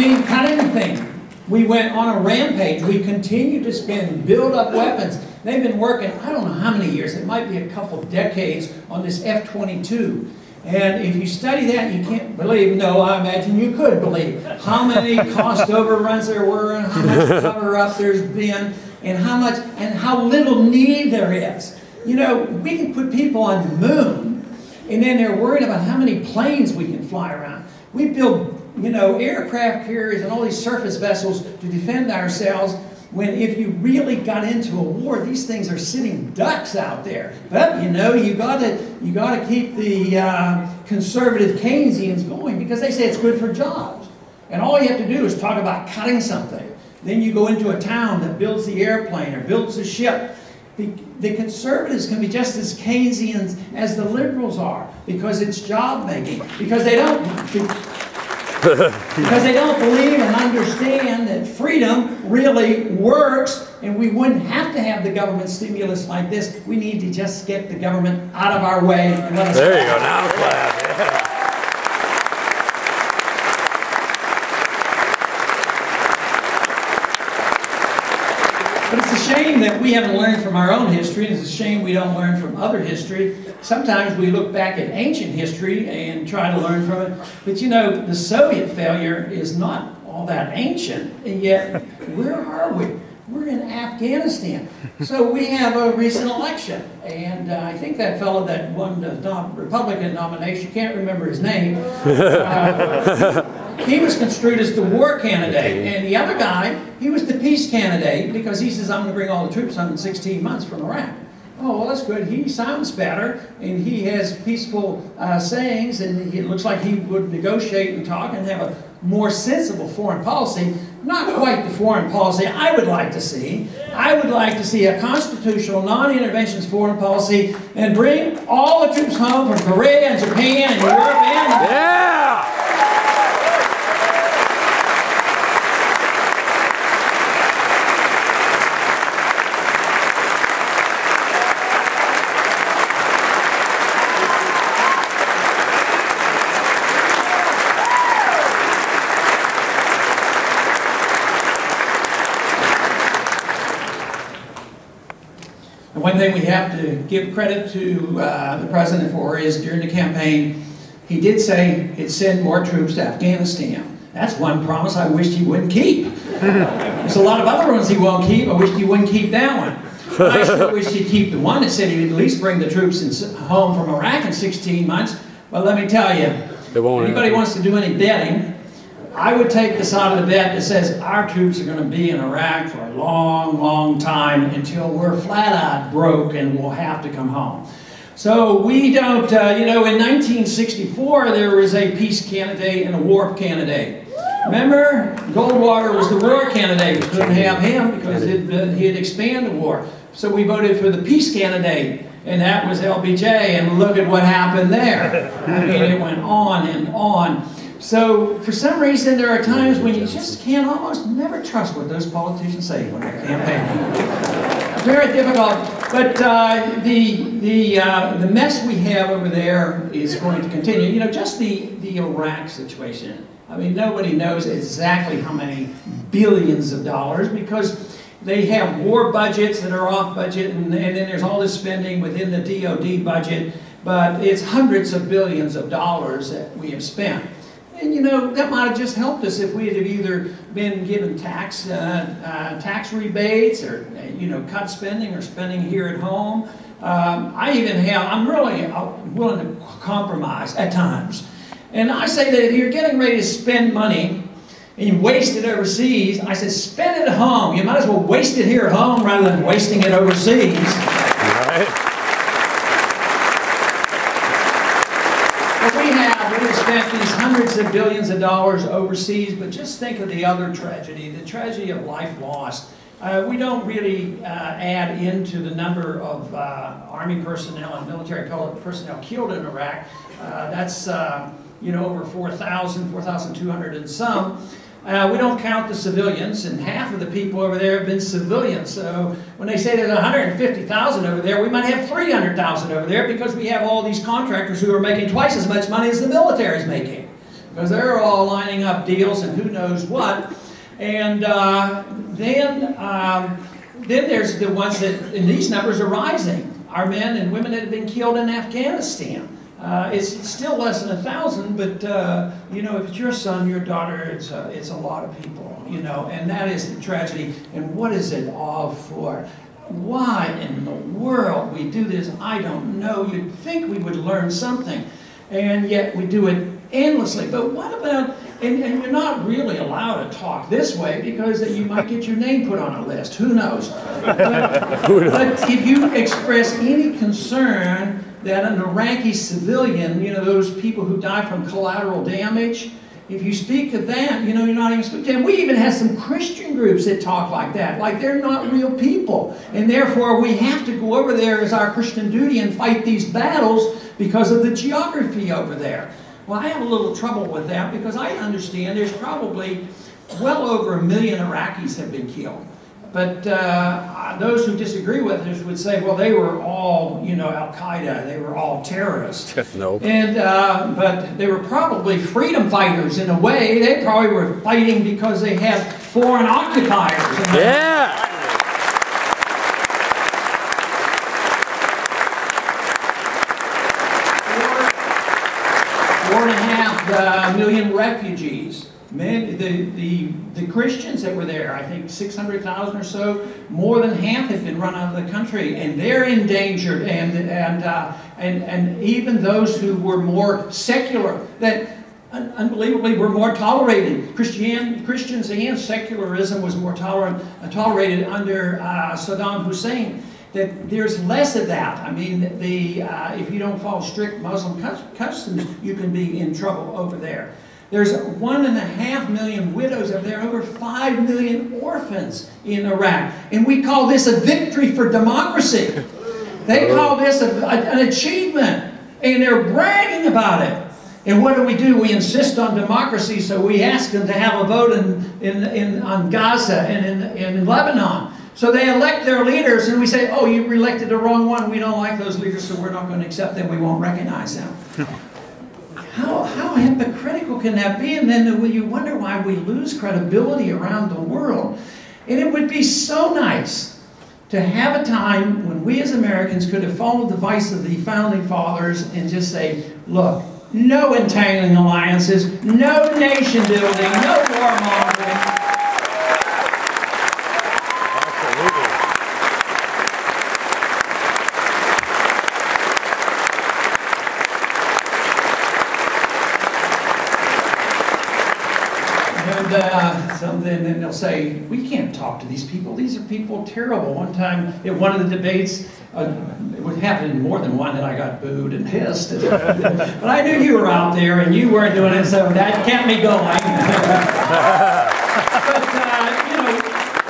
mean, cut anything. We went on a rampage. We continue to spend, build up weapons. They've been working, I don't know how many years, it might be a couple decades on this F-22. And if you study that, you can't believe, no, I imagine you could believe, how many cost overruns there were and how much cover-up there's been and how little need there is. You know, we can put people on the moon and then they're worried about how many planes we can fly around. We build, you know, aircraft carriers and all these surface vessels to defend ourselves, when if you really got into a war, these things are sitting ducks out there. But you know, you gotta keep the conservative Keynesians going because they say it's good for jobs. And all you have to do is talk about cutting something. Then you go into a town that builds the airplane or builds the ship. The conservatives can be just as Keynesians as the liberals are because it's job making. Because they don't believe and understand that freedom really works, and we wouldn't have to have the government stimulus like this. We need to just get the government out of our way and let us There you go, now clap. Yeah. But it's a shame that we haven't learned from our own history, and it's a shame we don't learn from other history. Sometimes we look back at ancient history and try to learn from it. But you know, the Soviet failure is not all that ancient, and yet, where are we? We're in Afghanistan. So we have a recent election, and I think that fellow that won the Republican nomination, can't remember his name, he was construed as the war candidate, and the other guy, he was the peace candidate because he says, I'm going to bring all the troops home in 16 months from Iraq. Oh, well, that's good. He sounds better, and he has peaceful sayings, and it looks like he would negotiate and talk and have a more sensible foreign policy. Not quite the foreign policy I would like to see. I would like to see a constitutional, non-interventionist foreign policy and bring all the troops home from Korea and Japan and Europe and... Yeah! One thing we have to give credit to the president for is during the campaign, he did say he'd send more troops to Afghanistan. That's one promise I wished he wouldn't keep. There's a lot of other ones he won't keep. I wished he wouldn't keep that one. I sure wish he'd keep the one that said he'd at least bring the troops home from Iraq in 16 months. But let me tell you, if anybody wants to do any betting, I would take the side of the bet that says our troops are going to be in Iraq for a long, long time until we're flat-out broke and we'll have to come home. So we don't, you know, in 1964 there was a peace candidate and a war candidate. Remember? Goldwater was the war candidate. We couldn't have him because he'd expand the war. So we voted for the peace candidate, and that was LBJ, and look at what happened there. I mean, it went on and on. So, for some reason, there are times when you just can't almost never trust what those politicians say when they're campaigning. Very difficult. But the mess we have over there is going to continue. You know, just the Iraq situation. I mean, nobody knows exactly how many billions of dollars because they have war budgets that are off budget, and then there's all this spending within the DOD budget. But it's hundreds of billions of dollars that we have spent. And you know, that might have just helped us if we had either been given tax rebates or, you know, cut spending or spending here at home. I'm really willing to compromise at times. And I say that if you're getting ready to spend money and you waste it overseas, I said spend it at home. You might as well waste it here at home rather than wasting it overseas. Right. We've spent these hundreds of billions of dollars overseas, but just think of the other tragedy, the tragedy of life lost. We don't really add into the number of Army personnel and military personnel killed in Iraq. That's you know, over 4,000, 4,200 and some. We don't count the civilians, and half of the people over there have been civilians. So when they say there's 150,000 over there, we might have 300,000 over there because we have all these contractors who are making twice as much money as the military is making. because they're all lining up deals and who knows what. And then there's the ones that, and these numbers are rising. Our men and women that have been killed in Afghanistan. It's still less than 1,000, but you know, if it's your son, your daughter, it's a lot of people, you know, and that is the tragedy. And what is it all for? Why in the world we do this, I don't know. You'd think we would learn something, and yet we do it endlessly. But what about, and you're not really allowed to talk this way because you might get your name put on a list. Who knows? But if you express any concern that an Iraqi civilian, you know, those people who die from collateral damage, if you speak of that, you know, you're not even speaking to them. We even have some Christian groups that talk like that, like they're not real people. And therefore, we have to go over there as our Christian duty and fight these battles because of the geography over there. Well, I have a little trouble with that because I understand there's probably well over 1 million Iraqis have been killed. But those who disagree with us would say, well, they were all, you know, Al-Qaeda. They were all terrorists. No. And, but they were probably freedom fighters in a way. They probably were fighting because they had foreign occupiers. Yeah. 4.5 million refugees. Man, the Christians that were there, I think 600,000 or so, more than half have been run out of the country, and they're endangered. And even those who were more secular, that unbelievably were more tolerated. Christians and secularism was more tolerated under Saddam Hussein. That there's less of that. I mean, if you don't follow strict Muslim customs, you can be in trouble over there. There's 1.5 million widows over there, over 5 million orphans in Iraq. And we call this a victory for democracy. They call this an achievement, and they're bragging about it. And what do? We insist on democracy, so we ask them to have a vote on Gaza and in Lebanon. So they elect their leaders, and we say, oh, you elected the wrong one. We don't like those leaders, so we're not going to accept them. We won't recognize them. How hypocritical can that be? And then you wonder why we lose credibility around the world. And it would be so nice to have a time when we as Americans could have followed the advice of the Founding Fathers and just say, look, no entangling alliances, no nation building, no warmongering. Something, and they'll say, we can't talk to these people. These are people terrible. One time, at one of the debates, it would happen in more than one that I got booed and pissed. But I knew you were out there, and you weren't doing it, so that kept me going. But, you know,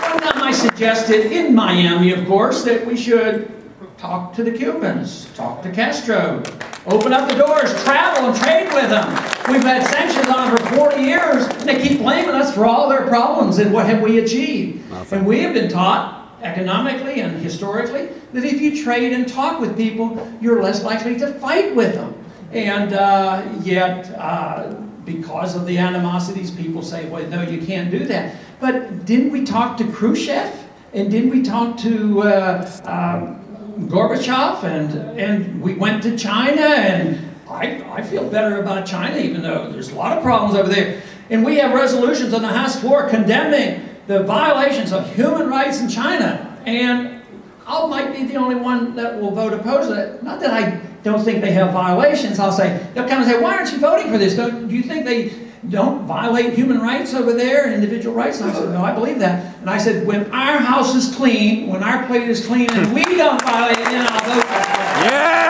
one time I suggested, in Miami, of course, that we should talk to the Cubans, talk to Castro, open up the doors, travel and trade with them. We've had sanctions on them for 40 years, and they keep blaming us for all their problems, and what have we achieved? Nothing. And we have been taught, economically and historically, that if you trade and talk with people, you're less likely to fight with them. And yet, because of the animosities, people say, well, no, you can't do that. But didn't we talk to Khrushchev? And didn't we talk to Gorbachev? And we went to China, and I feel better about China, even though there's a lot of problems over there. And we have resolutions on the House floor condemning the violations of human rights in China. And I might be the only one that will vote opposed to it. Not that I don't think they have violations. They'll come and say, why aren't you voting for this? Do you think they don't violate human rights over there, individual rights? And I said, no, I believe that. And I said, when our house is clean, when our plate is clean, and we don't violate it, then I'll vote for it. Yeah!